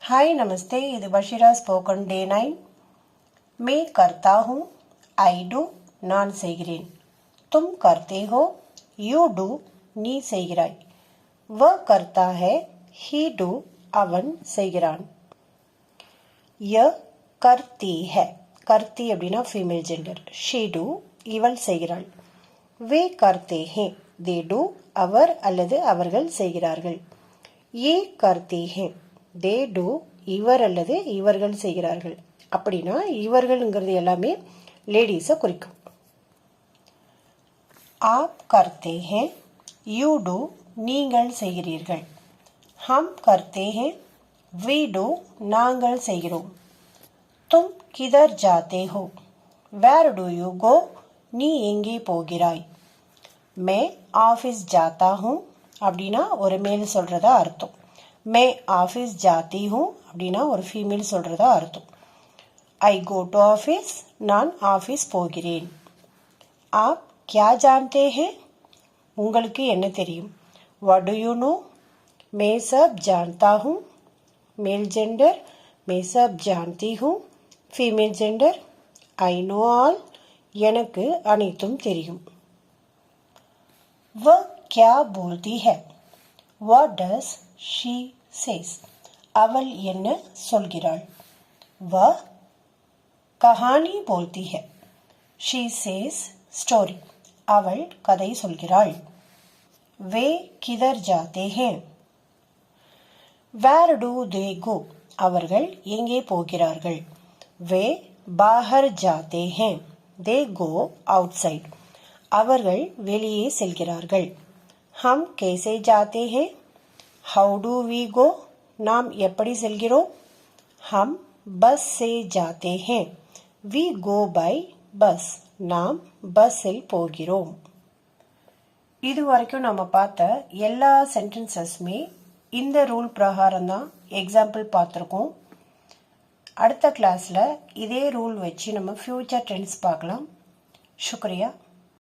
हाय नमस्ते, இது Bashira spoken day 9. मैं करता हूँ, आई डू, நான் செய்கிறேன். तुम करते हो, यू डू, நீ செய்கிறாய். वह करता है, he डू, அவன் செய்கிறான். यह करती है, करती அப்படின்னா ஃபீமேல் ஜெண்டர். she do, இவள் செய்கிறாள். वे करते हैं, they do, அவர் அல்லது அவர்கள் செய்கிறார்கள். ये करते हैं, they do, இவர் அல்லது இவர்கள் செய்கிறார்கள். அப்படின்னா இவர்கள்ங்கிறது எல்லாமே லேடிஸை குறிக்கும். आप करते हैं, you do, நீங்கள் செய்கிறீர்கள். हम करते हैं, we do, நாங்கள் செய்கிறோம். तुम किधर जाते हो, where do you go, நீ எங்கே போகிறாய். मैं ऑफिस जाता हूँ அப்படின்னா ஒரு மேல் சொல்றதா அர்த்தம். मैं ऑफिस जाती हूँ அப்படின்னா ஒரு ஃபீமேல் சொல்றதா அர்த்தம். ஐ கோ டு ஆஃபீஸ், நான் ஆஃபீஸ் போகிறேன். आप क्या जानते हैं, உங்களுக்கு என்ன தெரியும். what do you know, मैं सब जानता हूँ, मेल जेंडर. मैं सब जानती हूँ, female gender. I know all, எனக்கு அனைத்தும் தெரியும். वह क्या बोलती है, what does she says, அவள் என்ன சொல்கிறாள். वह कहानी बोलती है, she says story, அவள் கதை சொல்கிறாள். वे किधर जाते हैं, where do they go, அவர்கள் எங்கே போகிறார்கள். वे बाहर जाते हैं, they go outside, அவர்கள் வெளியே செல்கிறார்கள். हम कैसे जाते हैं, how do we go, நாம் எப்படி செல்கிறோம். हम बस से जाते हैं, we go by bus, நாம் பஸ்ஸில் போகிறோம். இது வரைக்கும் நம்ம பார்த்த எல்லா சென்டென்சஸ்மே இந்த ரூல் பிரகாரம் தான் எக்ஸாம்பிள் பார்த்துருக்கோம். அடுத்த கிளாஸில் இதே ரூல் வச்சு நம்ம ஃப்யூச்சர் டென்ஸ் பார்க்கலாம். शुक्रिया.